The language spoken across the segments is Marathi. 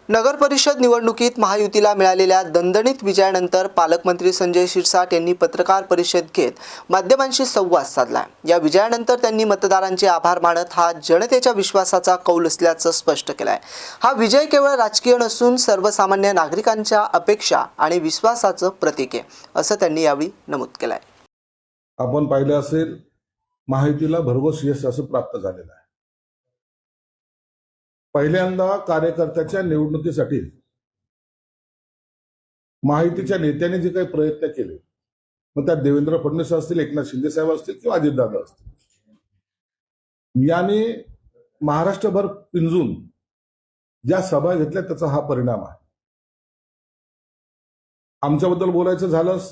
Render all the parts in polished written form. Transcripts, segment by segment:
नगर परिषद निवडणुकीत महायुतीला मिळालेल्या दणदणीत विजयानंतर पालकमंत्री संजय शिरसाट यांनी पत्रकार परिषद घेत माध्यमांशी संवाद साधला। या विजयानंतर त्यांनी मतदारांचे आभार मानत हा जनतेच्या विश्वासाचा कौल असल्याचं स्पष्ट केलंय। हा विजय केवळ राजकीय नसून सर्वसामान्य नागरिकांच्या अपेक्षा आणि विश्वासाचं प्रतीक आहे, असं त्यांनी यावेळी नमूद केलंय। आपण पाहिलं असेल, महायुतीला भरघोस यश असं प्राप्त झालेलं आहे। पहिल्यांदा कार्यकर्त्याच्या निवडणुकीसाठी महायुतीच्या नेत्यांनी जे काही प्रयत्न केले, मग त्यात देवेंद्र फडणवीस असतील, एकनाथ शिंदे साहेब असतील किंवा अजितदादा असतील, यांनी महाराष्ट्रभर पिंजून ज्या सभा घेतल्या त्याचा हा परिणाम आहे। आमच्याबद्दल बोलायचं झालंच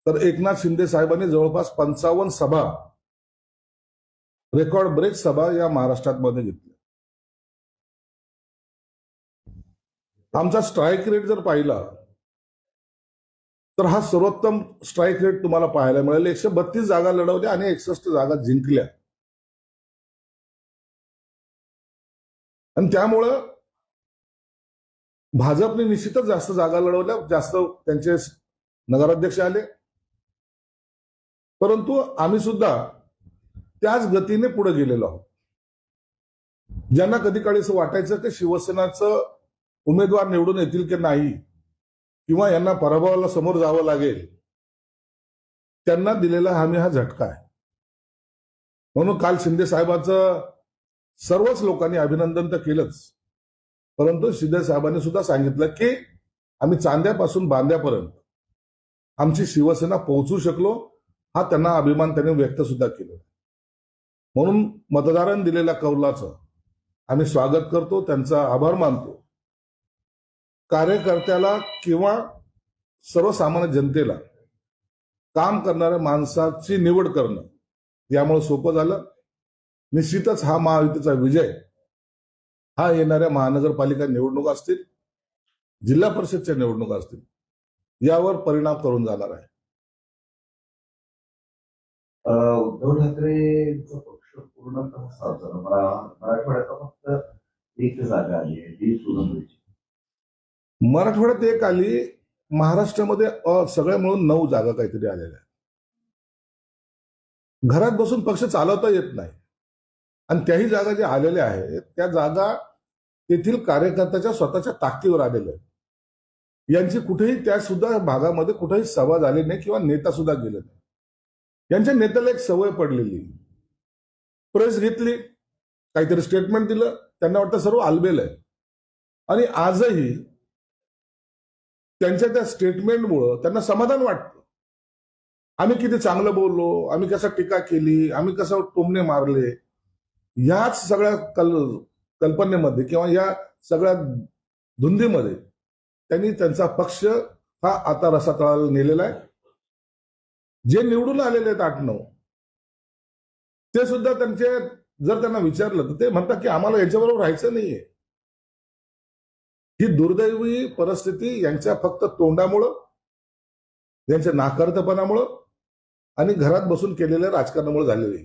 तर एकनाथ शिंदे साहेबांनी जवळपास 55 सभा, रेकॉर्ड ब्रेक सभा या महाराष्ट्रात मध्ये घेतल्या। आमचा स्ट्राईक रेट जर पाहिला तर हा सर्वोत्तम स्ट्राईक रेट तुम्हाला पाहायला मिळेल। 132 जागा लढवल्या आणि 61 जागा जिंकल्या, आणि त्यामुळं भाजपने निश्चितच जास्त जागा लढवल्या, जास्त त्यांचे नगराध्यक्ष आले, परंतु आम्ही सुद्धा त्याच गतीने पुढे गेलेलो आहोत। ज्यांना कधी काळी असं वाटायचं की शिवसेनाचं उमेदवार निवडून येतील की नाही, किंवा यांना पराभवाला समोर जावं लागेल, त्यांना दिलेला हा झटका आहे। म्हणून काल शिंदे साहेबांचं सर्वच लोकांनी अभिनंदन तर केलंच, परंतु शिंदे साहेबांनी सुद्धा सांगितलं की आम्ही चांद्यापासून बांद्यापर्यंत आमची शिवसेना पोहोचू शकलो, हा त्यांना अभिमान त्यांनी व्यक्त सुद्धा केला। म्हणून मतदारांनी दिलेल्या कौलाचं आम्ही स्वागत करतो, त्यांचा आभार मानतो। कार्यकर्त्याला किंवा सर्वसामान्य जनतेला काम करणाऱ्या माणसाची निवड करणं यामुळे सोपं झालं। निश्चितच हा महायुतीचा विजय हा येणाऱ्या महानगरपालिका निवडणुका असतील, जिल्हा परिषदच्या निवडणुका असतील, यावर परिणाम करून जाणार आहे। उद्धव ठाकरेंचा पक्ष पूर्णतः सावरला। मराठवाड्यात फक्त एक जागा आली आहे, ती सुरंबीची। मराठवाड्यात एक आली, महाराष्ट्रामध्ये सगळ्या मिळून 9 जागा काहीतरी आलेल्या आहेत। घरात बसून पक्ष चालवता येत नाही, आणि त्याही जागा ज्या आलेल्या आहेत त्या जागा तेथील कार्यकर्त्याच्या स्वतःच्या ताकदीवर आलेल्या आहेत। यांची कुठेही त्या सुद्धा भागामध्ये कुठेही सभा झाली नाही किंवा नेता सुद्धा गेले नाही। यांच्या नेत्याला एक सवय पडलेली, प्रेस घेतली, काहीतरी स्टेटमेंट दिलं, त्यांना वाटतं सर्व आलबेल आहे, आणि आजही त्यांच्या त्या स्टेटमेंटमुळं त्यांना समाधान वाटतं। आम्ही किती चांगलं बोललो, आम्ही कसं टीका केली, आम्ही कसं टोमणे मारले, याच सगळ्या कल्पनेमध्ये किंवा या सगळ्या धुंदीमध्ये त्यांनी त्यांचा पक्ष हा आता रसातळाला नेलेला आहे। जे निवडून आलेले आहेत 8-9, ते सुद्धा त्यांचे जर त्यांना विचारलं तर ते म्हणतात की आम्हाला याच्याबरोबर राहायचं नाहीये। ही दुर्दैवी परिस्थिती यांच्या फक्त तोंडामुळं, यांच्या नाकर्तेपणामुळं आणि घरात बसून केलेल्या राजकारणामुळे झालेली आहे।